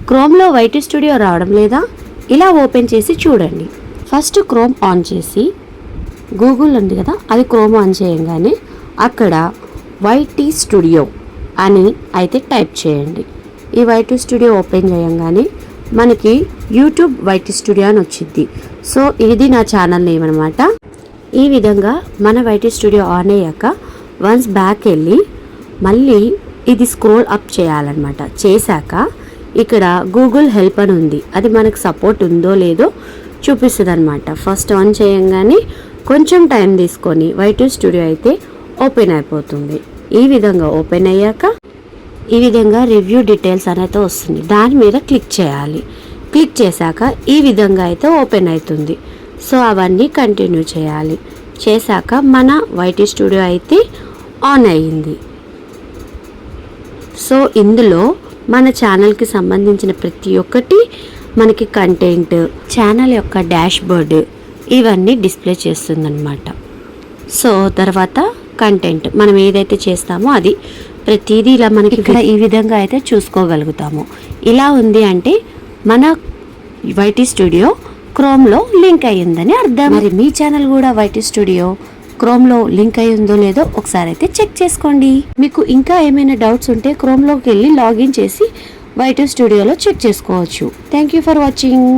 క్రోమ్లో YT studio రావడం లేదా? ఇలా ఓపెన్ చేసి చూడండి. ఫస్ట్ క్రోమ్ ఆన్ చేసి గూగుల్ ఉంది కదా, అది క్రోమ్ ఆన్ చేయంగానే అక్కడ వైటీ స్టూడియో అని అయితే టైప్ చేయండి. ఈ వైటీ స్టూడియో ఓపెన్ చేయంగానే మనకి యూట్యూబ్ వైటీ స్టూడియో అని వచ్చింది. సో ఇది నా ఛానల్ నేమ్ అనమాట. ఈ విధంగా మన వైటీ స్టూడియో ఆన్ అయ్యాక వన్స్ బ్యాక్ వెళ్ళి మళ్ళీ ఇది స్క్రోల్ అప్ చేయాలన్నమాట. చేశాక ఇక్కడ గూగుల్ హెల్ప్ అని ఉంది, అది మనకు సపోర్ట్ ఉందో లేదో చూపిస్తుంది అనమాట. ఫస్ట్ ఆన్ చేయంగానే కొంచెం టైం తీసుకొని వైటీ స్టూడియో అయితే ఓపెన్ అయిపోతుంది. ఈ విధంగా ఓపెన్ అయ్యాక ఈ విధంగా రివ్యూ డీటెయిల్స్ అనేది వస్తుంది, దాని మీద క్లిక్ చేయాలి. క్లిక్ చేశాక ఈ విధంగా అయితే ఓపెన్ అవుతుంది. సో అవన్నీ కంటిన్యూ చేయాలి. చేశాక మన వైటీ స్టూడియో అయితే ఆన్ అయ్యింది. సో ఇందులో మన ఛానల్కి సంబంధించిన ప్రతి ఒక్కటి మనకి కంటెంట్, ఛానల్ యొక్క డాష్ బోర్డ్ ఇవన్నీ డిస్ప్లే చేస్తుందన్నమాట. సో తర్వాత కంటెంట్ మనం ఏదైతే చేస్తామో అది ప్రతిదీ ఇలా మనకి ఇక్కడ ఈ విధంగా అయితే చూసుకోగలుగుతాము. ఇలా ఉంది అంటే మన వైటీ స్టూడియో క్రోమ్లో లింక్ అయ్యిందని అర్థం. మరి మీ ఛానల్ కూడా వైటీ స్టూడియో క్రోమ్లో లింక్ అయ్యిందో లేదో ఒకసారి అయితే చెక్ చేసుకోండి. మీకు ఇంకా ఏమైనా డౌట్స్ ఉంటే క్రోమ్లోకి వెళ్ళి లాగిన్ చేసి వైటీ స్టూడియోలో చెక్ చేసుకోవచ్చు. Thank you for watching.